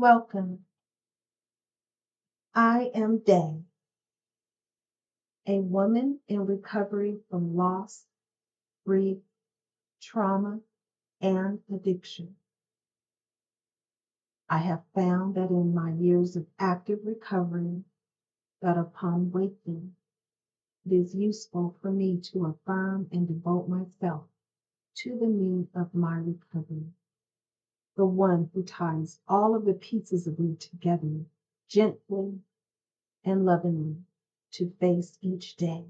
Welcome. I am Day, a woman in recovery from loss, grief, trauma, and addiction. I have found that in my years of active recovery, that upon waking, it is useful for me to affirm and devote myself to the need of my recovery, the one who ties all of the pieces of me together gently and lovingly to face each day.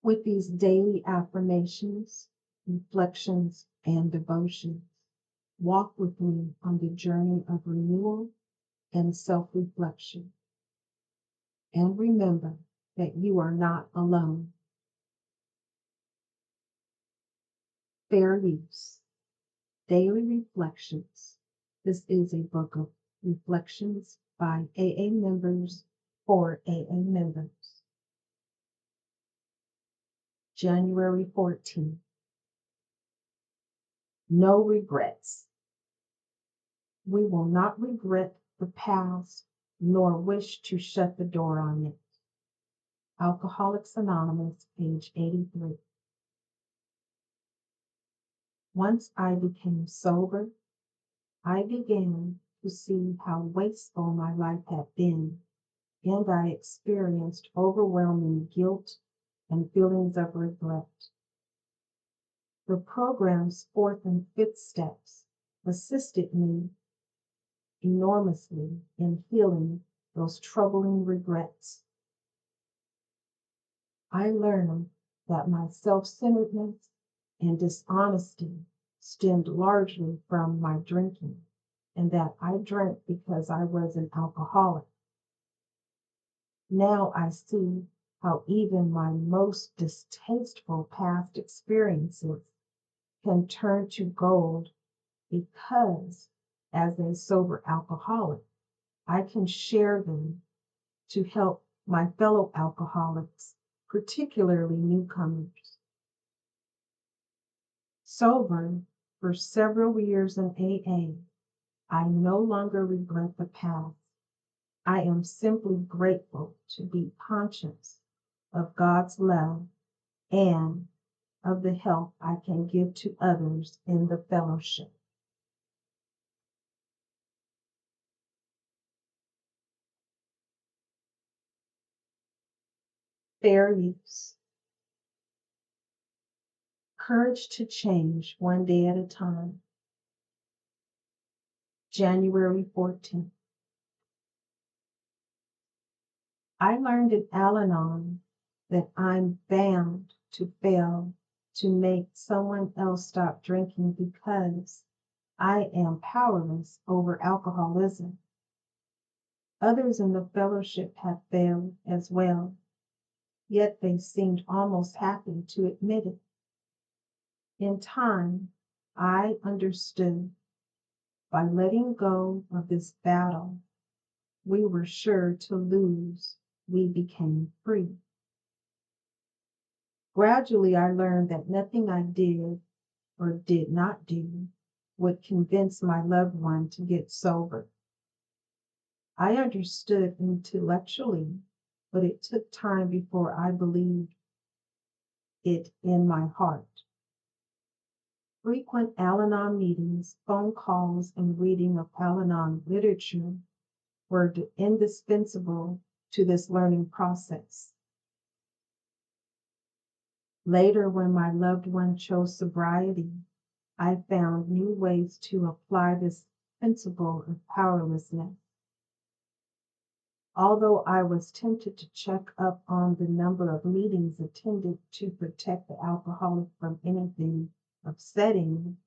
With these daily affirmations, reflections, and devotions, walk with me on the journey of renewal and self reflection. And remember that you are not alone. Fair use. Daily Reflections. This is a book of reflections by AA members for AA members. January 14th. No regrets. We will not regret the past nor wish to shut the door on it. Alcoholics Anonymous, page 83. Once I became sober, I began to see how wasteful my life had been, and I experienced overwhelming guilt and feelings of regret. The program's fourth and fifth steps assisted me enormously in healing those troubling regrets. I learned that my self-centeredness and dishonesty stemmed largely from my drinking, and that I drank because I was an alcoholic. Now I see how even my most distasteful past experiences can turn to gold because, as a sober alcoholic, I can share them to help my fellow alcoholics, particularly newcomers. Sober for several years in AA, I no longer regret the past. I am simply grateful to be conscious of God's love and of the help I can give to others in the fellowship. Fair use. Courage to change one day at a time. January 14th. I learned in Al Anon that I'm bound to fail to make someone else stop drinking because I am powerless over alcoholism. Others in the fellowship have failed as well, yet they seemed almost happy to admit it. In time, I understood by letting go of this battle we were sure to lose, we became free. Gradually, I learned that nothing I did or did not do would convince my loved one to get sober. I understood intellectually, but it took time before I believed it in my heart. Frequent Al Anon meetings, phone calls, and reading of Al Anon literature were indispensable to this learning process. Later, when my loved one chose sobriety, I found new ways to apply this principle of powerlessness. Although I was tempted to check up on the number of meetings attended to protect the alcoholic from anything upsetting,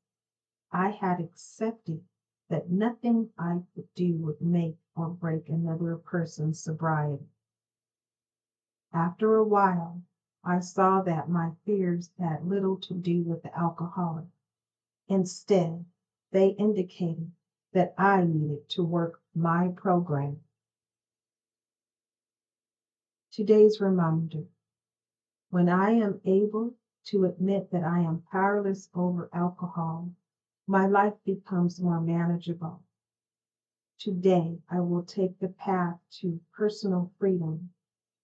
I had accepted that nothing I could do would make or break another person's sobriety. After a while, I saw that my fears had little to do with the alcoholic. Instead, they indicated that I needed to work my program. Today's reminder: when I am able to admit that I am powerless over alcohol, My life becomes more manageable. Today, I will take the path to personal freedom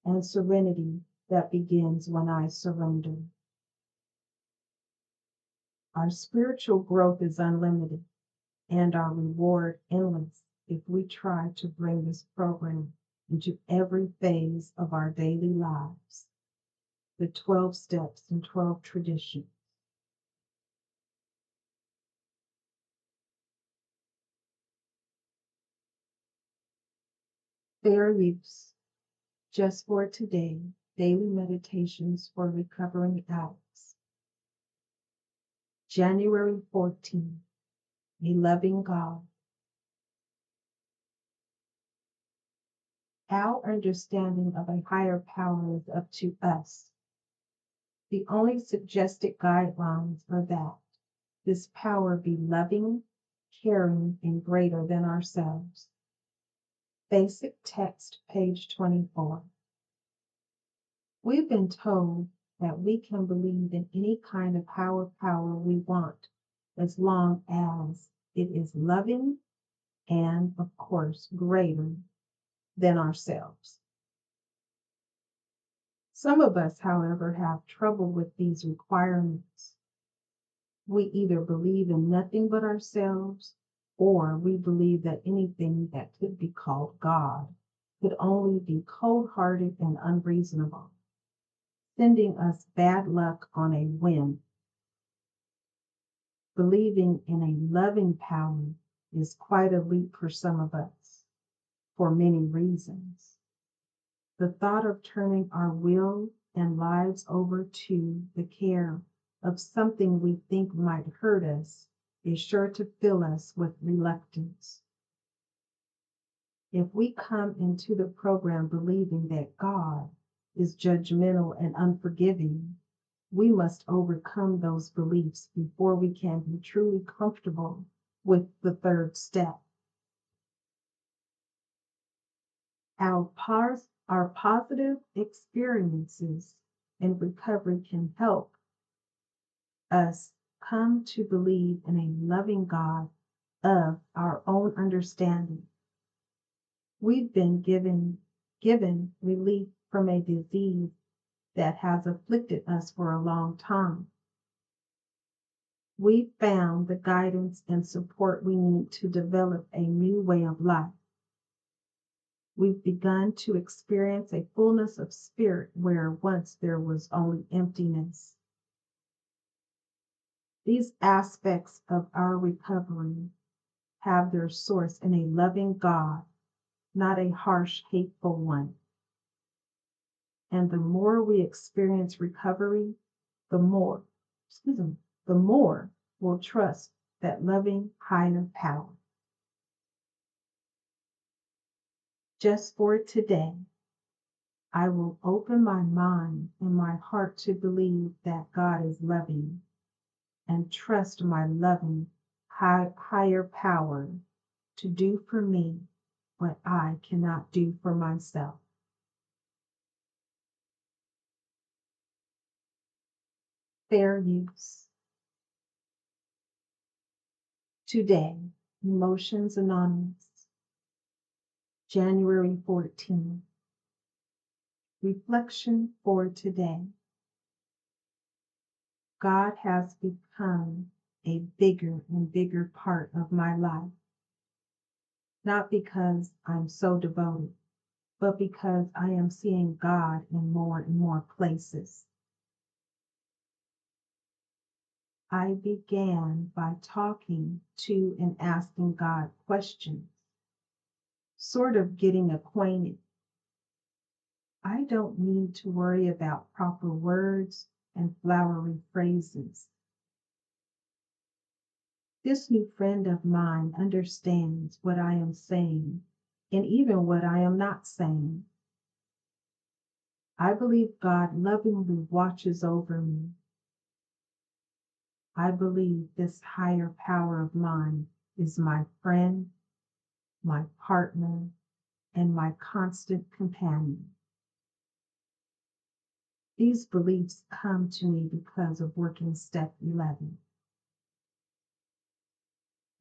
and serenity that begins when I surrender. Our spiritual growth is unlimited and our reward endless if we try to bring this program into every phase of our daily lives. The 12 steps and 12 traditions. Fair use. Just for today, daily meditations for recovering addicts. January 14th, a loving God. Our understanding of a higher power is up to us. The only suggested guidelines are that this power be loving, caring, and greater than ourselves. Basic text, page 24. We've been told that we can believe in any kind of higher power we want, as long as it is loving and, of course, greater than ourselves. Some of us, however, have trouble with these requirements. We either believe in nothing but ourselves, or we believe that anything that could be called God could only be cold-hearted and unreasonable, sending us bad luck on a whim. Believing in a loving power is quite a leap for some of us, for many reasons. The thought of turning our will and lives over to the care of something we think might hurt us is sure to fill us with reluctance. If we come into the program believing that God is judgmental and unforgiving, we must overcome those beliefs before we can be truly comfortable with the third step. Our positive experiences in recovery can help us come to believe in a loving God of our own understanding. We've been given relief from a disease that has afflicted us for a long time. We found the guidance and support we need to develop a new way of life. We've begun to experience a fullness of spirit where once there was only emptiness. These aspects of our recovery have their source in a loving God, not a harsh, hateful one. And the more we experience recovery, the more, the more we'll trust that loving higher power. Just for today, I will open my mind and my heart to believe that God is loving and trust my loving higher power to do for me what I cannot do for myself. Fair use. Today, Emotions Anonymous, January 14. Reflection for today. God has become a bigger and bigger part of my life, not because I'm so devoted, but because I am seeing God in more and more places. I began by talking to and asking God questions, sort of getting acquainted. I don't need to worry about proper words and flowery phrases. This new friend of mine understands what I am saying and even what I am not saying. I believe God lovingly watches over me. I believe this higher power of mine is my friend, my partner, and my constant companion. These beliefs come to me because of working step 11.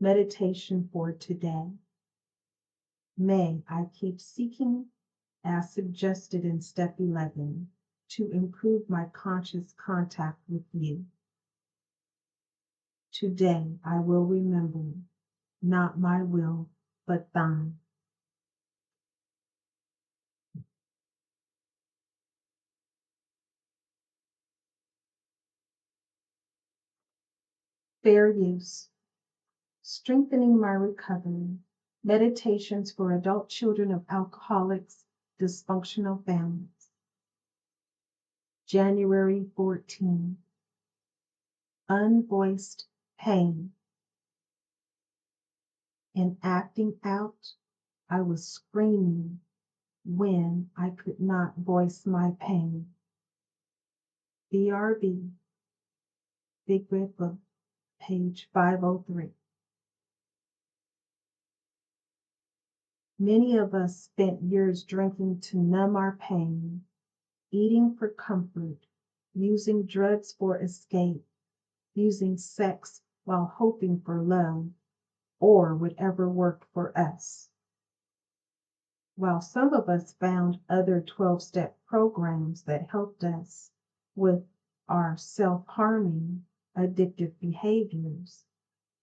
Meditation for today. May I keep seeking, as suggested in step 11, to improve my conscious contact with you. Today I will remember, not my will, but thine. Fair use. Strengthening my recovery. Meditations for adult children of alcoholics, dysfunctional families. January 14. Unvoiced pain. In acting out, I was screaming when I could not voice my pain. BRB, Big Red Book, page 503. Many of us spent years drinking to numb our pain, eating for comfort, using drugs for escape, using sex while hoping for love, or whatever worked for us. While some of us found other 12-step programs that helped us with our self-harming, addictive behaviors,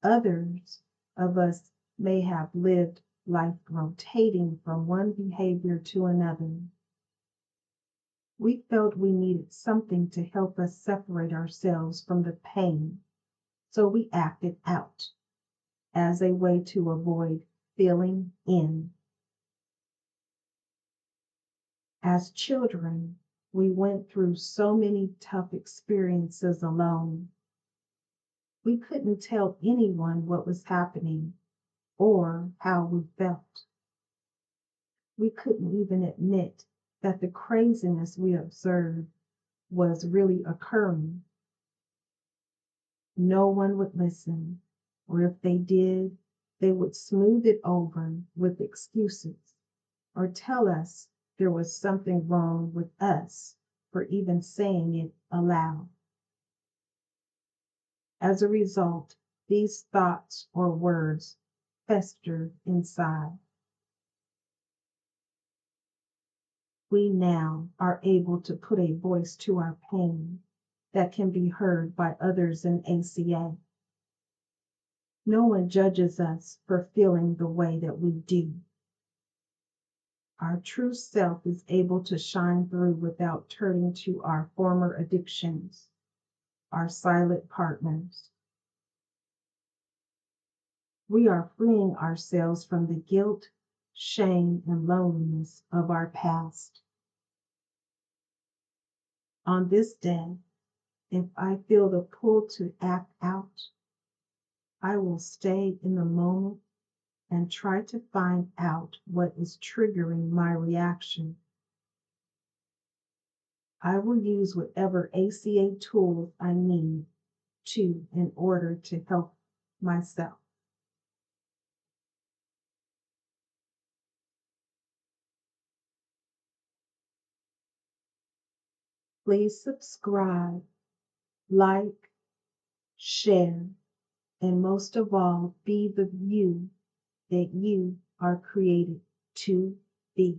others of us may have lived life rotating from one behavior to another. We felt we needed something to help us separate ourselves from the pain, so we acted out as a way to avoid feeling in. As children, we went through so many tough experiences alone. We couldn't tell anyone what was happening or how we felt. We couldn't even admit that the craziness we observed was really occurring. No one would listen, or if they did, they would smooth it over with excuses or tell us there was something wrong with us for even saying it aloud. As a result, these thoughts or words festered inside. We now are able to put a voice to our pain that can be heard by others in ACA. No one judges us for feeling the way that we do. Our true self is able to shine through without turning to our former addictions, our silent partners. We are freeing ourselves from the guilt, shame, and loneliness of our past. On this day, if I feel the pull to act out, I will stay in the moment and try to find out what is triggering my reaction. I will use whatever ACA tools I need in order to help myself. Please subscribe, like, share, and most of all, be the you that you are created to be.